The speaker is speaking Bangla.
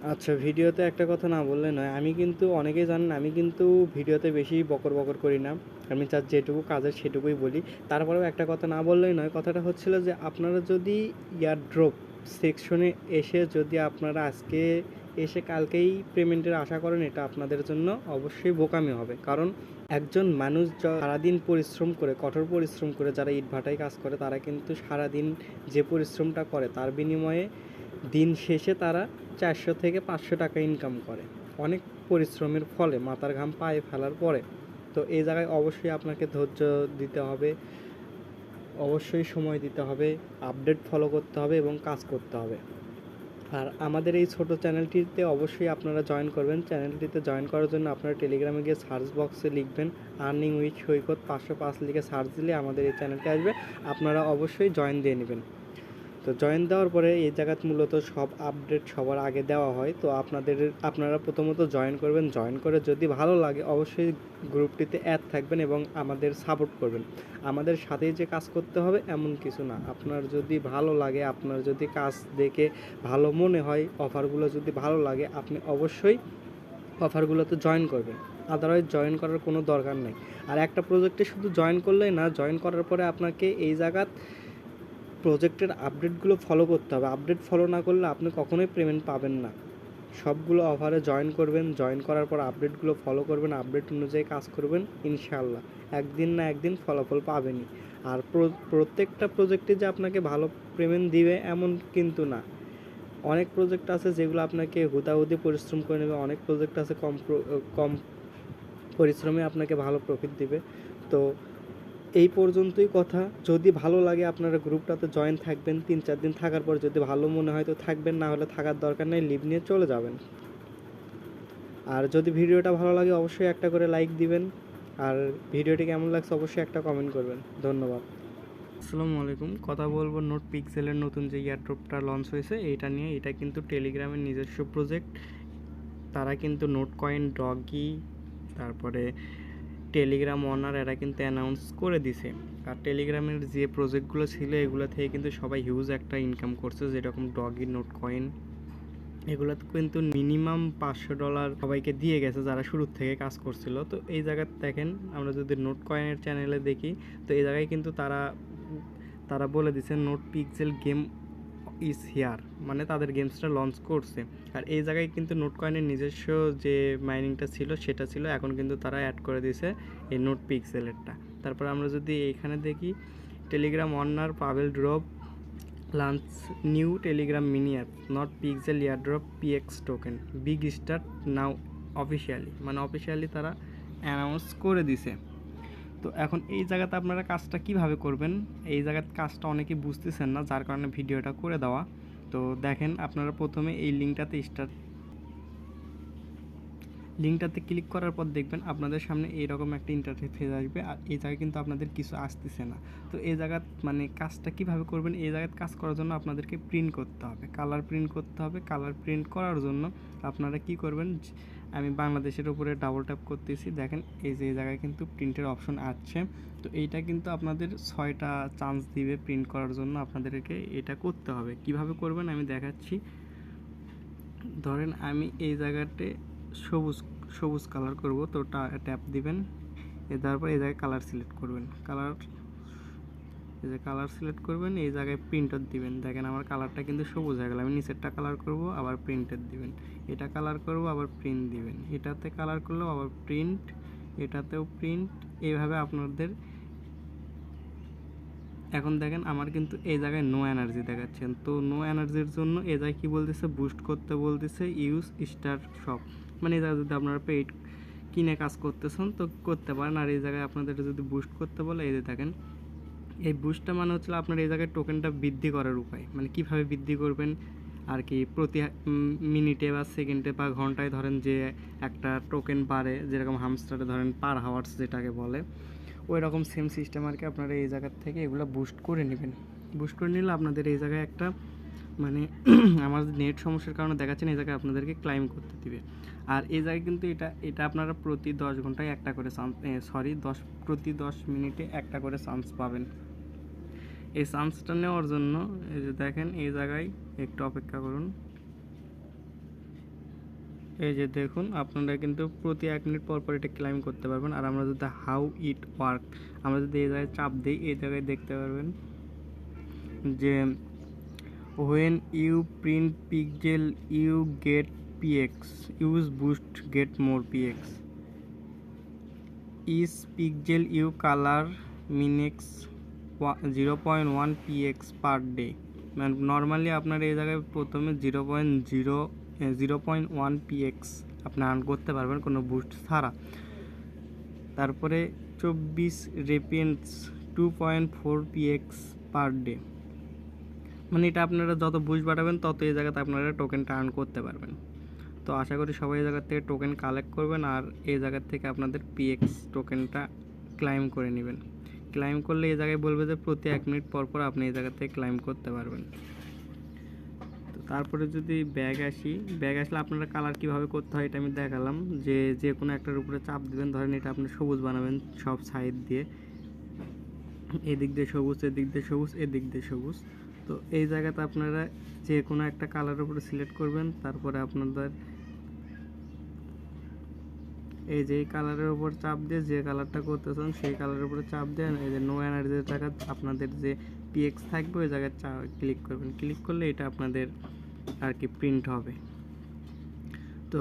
আচ্ছা, ভিডিওতে একটা কথা না বললে নয়। আমি কিন্তু অনেকেই জানেন আমি কিন্তু ভিডিওতে বেশি বকর করি না। আমি জাস্ট যেটুকু কাজের সেটুকুই বলি। তারপরেও একটা কথা না বললেই নয়। কথাটা হচ্ছিল যে আপনারা যদি এয়ারড্রপ সেকশনে এসে যদি আপনারা আজকে এসে কালকেই পেমেন্টের আশা করেন, এটা আপনাদের জন্য অবশ্যই বোকামি হবে। কারণ একজন মানুষ সারাদিন পরিশ্রম করে, কঠোর পরিশ্রম করে, যারা ইটভাটায় কাজ করে তারা কিন্তু সারাদিন যে পরিশ্রমটা করে তার বিনিময়ে দিন শেষে তারা 400 থেকে 500 টাকা ইনকাম করে অনেক পরিশ্রমের ফলে, মাথার ঘাম পায়ে ফেলার পরে। তো এই জায়গায় অবশ্যই আপনাকে ধৈর্য দিতে হবে, অবশ্যই সময় দিতে হবে, আপডেট ফলো করতে হবে এবং কাজ করতে হবে। আর আমাদের এই ছোট চ্যানেলটিতে অবশ্যই আপনারা জয়েন করবেন। চ্যানেলটিতে জয়েন করার জন্য আপনারা টেলিগ্রামে গিয়ে সার্চ বক্সে লিখবেন আর্নিং উইথ সৈকত 505 লিখে সার্চ দিলে আমাদের এই চ্যানেলটি আসবে। আপনারা অবশ্যই জয়েন দিয়ে নেবেন। তো জয়েন দেওয়ার পরে এই জায়গাতে মূলত সব আপডেট সবার আগে দেওয়া হয়। তো আপনারা প্রথমত জয়েন করবেন। জয়েন করে যদি ভালো লাগে অবশ্যই গ্রুপটিতে অ্যাড থাকবেন এবং আমাদের সাপোর্ট করবেন। আমাদের সাথেই যে কাজ করতে হবে এমন কিছু না। আপনার যদি ভালো লাগে, আপনার যদি কাজ দেখে ভালো মনে হয়, অফারগুলো যদি ভালো লাগে, আপনি অবশ্যই অফারগুলোতে জয়েন করবেন। আদারওয়াইজ জয়েন করার কোনো দরকার নেই। আর একটা প্রজেক্টে শুধু জয়েন করলেই না, জয়েন করার পরে আপনাকে এই জায়গাত প্রজেক্টের আপডেটগুলো ফলো করতে হবে। আপডেট ফলো না করলে আপনি কখনোই পেমেন্ট পাবেন না। সবগুলো অফারে জয়েন করবেন, জয়েন করার পর আপডেটগুলো ফলো করবেন, আপডেট অনুযায়ী কাজ করবেন, ইনশাআল্লাহ একদিন না একদিন ফলাফল পাবেনই। আর প্রত্যেকটা প্রজেক্টে যে আপনাকে ভালো পেমেন্ট দিবে এমন কিন্তু না। অনেক প্রজেক্ট আছে যেগুলো আপনাকে হুদাহুদি পরিশ্রম করে নেবে, অনেক প্রজেক্ট আছে কম পরিশ্রমে আপনাকে ভালো প্রফিট দিবে। তো এই পর্যন্তই কথা। যদি ভালো লাগে আপনারা গ্রুপটাতে জয়েন থাকবেন, 3-4 দিন থাকার পর যদি ভালো মনে হয় তো থাকবেন, না হলে থাকার দরকার নেই, লিভ নিয়ে চলে যাবেন। আর যদি ভিডিওটা ভালো লাগে অবশ্যই একটা করে লাইক দিবেন, আর ভিডিওটি কেমন লাগছে অবশ্যই একটা কমেন্ট করবেন। ধন্যবাদ। আসসালামু আলাইকুম। কথা বলবো নোট পিক্সেলের নতুন যে এয়ারড্রপটা লঞ্চ হয়েছে এইটা নিয়ে। এটা কিন্তু টেলিগ্রামের নিজস্ব প্রজেক্ট। তারা কিন্তু নোট কয়েন, ডগি, তারপরে টেলিগ্রাম ওনার এরা কিন্তু অ্যানাউন্স করে দিছে। আর টেলিগ্রামের যে প্রজেক্টগুলো ছিল এগুলো থেকে কিন্তু সবাই হিউজ একটা ইনকাম করছে, যেরকম ডগি, নোট কয়েন, এগুলো কিন্তু মিনিমাম $500 সবাইকে দিয়ে গেছে যারা শুরুর থেকে কাজ করছিল। তো এই জায়গায় দেখেন, আমরা যদি নোট কয়েনের চ্যানেলে দেখি তো এই জায়গায় কিন্তু তারা বলে দিছে note pixel game is here, মানে তাদের গেমসটা লঞ্চ করছে। আর এই জায়গায় কিন্তু নোট কয়েনের নিজস্ব যে মাইনিংটা ছিল সেটা ছিল, এখন কিন্তু তারা অ্যাড করে দিয়েছে এই নোট পিক্সেলেরটা। তারপর আমরা যদি এইখানে দেখি Telegram Warner Pavel drop launch new Telegram mini app not pixel airdrop PX token big start now officially, মানে অফিসিয়ালি তারা অ্যানাউন্স করে দিছে। তো এখন এই জায়গাতে আপনারা কাজটা কিভাবে করবেন, এই জায়গাতে কাজটা অনেকেই বুঝতেছেন না, যার কারণে ভিডিওটা করে দেওয়া। তো দেখেন, আপনারা প্রথমে এই লিঙ্কটাতে ক্লিক করার পর দেখবেন আপনাদের সামনে এইরকম একটা ইন্টারফেস আসবে। আর এই জায়গায় কিন্তু আপনাদের কিছু আসতেছে না। তো এই জায়গা মানে কাজটা কিভাবে করবেন, এই জায়গায় কাজ করার জন্য আপনাদেরকে প্রিন্ট করতে হবে, কালার প্রিন্ট করতে হবে। কালার প্রিন্ট করার জন্য আপনারা কি করবেন, আমি বাংলাদেশের উপরে ডাবল ট্যাপ করতেছি, দেখেন এই যে এই জায়গায় কিন্তু প্রিন্টের অপশন আছে। তো এইটা কিন্তু আপনাদের 6টা চান্স দিবে প্রিন্ট করার জন্য, আপনাদেরকে এটা করতে হবে। কিভাবে করবেন আমি দেখাচ্ছি। ধরেন আমি এই জায়গাতে সবুজ কালার করব, তো ট্যাপ দিবেন, তারপর এই জায়গায় কালার সিলেক্ট করবেন, এই যে কালার সিলেক্ট করবেন, এই জায়গায় প্রিন্টার দিবেন। দেখেন আমার কালারটা কিন্তু সবুজ হয়ে গেল। আমি নিচেরটা কালার করব, আবার প্রিন্টার দিবেন, এটা কালার করব, আবার প্রিন্ট দিবেন, এটাতে কালার করলেও আবার প্রিন্ট, এটাতেও প্রিন্ট। এইভাবে আপনাদের এখন দেখেন আমার কিন্তু এই জায়গায় নো এনার্জি দেখাচ্ছেন। তো নো এনার্জির জন্য এই জায়গায় কী বলতেছে, বুস্ট করতে বলতেছে ইউজ স্টার শপ, মানে এই জায়গায় যদি আপনারা পেইড কিনে কাজ করতেছেন তো করতে পারেন। আর এই জায়গায় আপনাদের যদি বুস্ট করতে বলে, এই যে দেখেন এই বুস্টটা মানে হচ্ছে আপনার এই জায়গায় টোকেনটা বৃদ্ধি করার উপায়, মানে কীভাবে বৃদ্ধি করবেন আর কি। প্রতি মিনিটে বা সেকেন্ডে বা ঘন্টায় ধরেন যে একটা টোকেন বাড়ে, যেরকম হামস্টারে ধরেন পার হাওয়ার্স যেটাকে বলে, ওই রকম সেম সিস্টেম আর কি। আপনারা এই জায়গার থেকে এগুলো বুস্ট করে নেবেন। বুস্ট করে নিলে আপনাদের এই জায়গায় একটা মানে আমার নেট সমস্যার কারণে দেখাচ্ছেন, এই জায়গায় আপনাদেরকে ক্লাইম করতে দিবে। আর এই জায়গায় কিন্তু এটা আপনারা প্রতি 10 ঘন্টায় একটা করে প্রতি 10 মিনিটে একটা করে চান্স পাবেন। এই চান্সটা নেওয়ার জন্য এই যে দেখেন এই জায়গায় একটু অপেক্ষা করুন। এই যে দেখুন আপনারা কিন্তু প্রতি 1 মিনিট পর পর এটা ক্লাইম করতে পারবেন। আর আমরা যদি হাউ ইট ওয়ার্ক আমরা যদি এই জায়গায় চাপ দিই, এই জায়গায় দেখতে পারবেন যে when you print pixel you get px, use boost get more px, is pixel you color minix 0.1 px per day। মানে নর্মালি আপনার এই জায়গায় প্রথমে 0.1 px আপনি আর্ন করতে পারবেন কোনো বুস্ট ছাড়া। তারপরে 24 রেপিয়েন্স 2.4 px পার ডে। মানে এটা আপনারা যত বুস্ট বাড়াবেন তত এই জায়গাতে আপনারা টোকেনটা আর্ন করতে পারবেন। তো আশা করি সবাই এই জায়গা থেকে টোকেন কালেক্ট করবেন আর এই জায়গা থেকে আপনাদের পিএক্স টোকেনটা ক্লাইম করে নেবেন। ক্লাইম করলে এই জায়গায় বলবে যে প্রতি 1 মিনিট পর পর আপনি এই জায়গা থেকে ক্লাইম করতে পারবেন। তো তারপরে যদি ব্যাগ আসলে আপনারা কালার কীভাবে করতে হয় এটা আমি দেখালাম, যে কোনো একটার উপরে চাপ দেবেন। ধরেন এটা আপনি সবুজ বানাবেন সব সাইড দিয়ে, এদিক দিয়ে সবুজ, এদিক দিয়ে সবুজ, এদিক দিয়ে সবুজ। তো এই জায়গাতে আপনারা যে কোনো একটা কালারের উপরে সিলেক্ট করবেন, তারপরে আপনাদের এই যে কালারের উপর চাপ দিয়ে যে কালারটা করতে চান সেই কালারের উপরে চাপ দেন। এই যে নো এনার্জির জায়গা আপনাদের যে পিএক্স থাকবে ওই জায়গায় ক্লিক করবেন। ক্লিক করলে এটা আপনাদের আর কি প্রিন্ট হবে। তো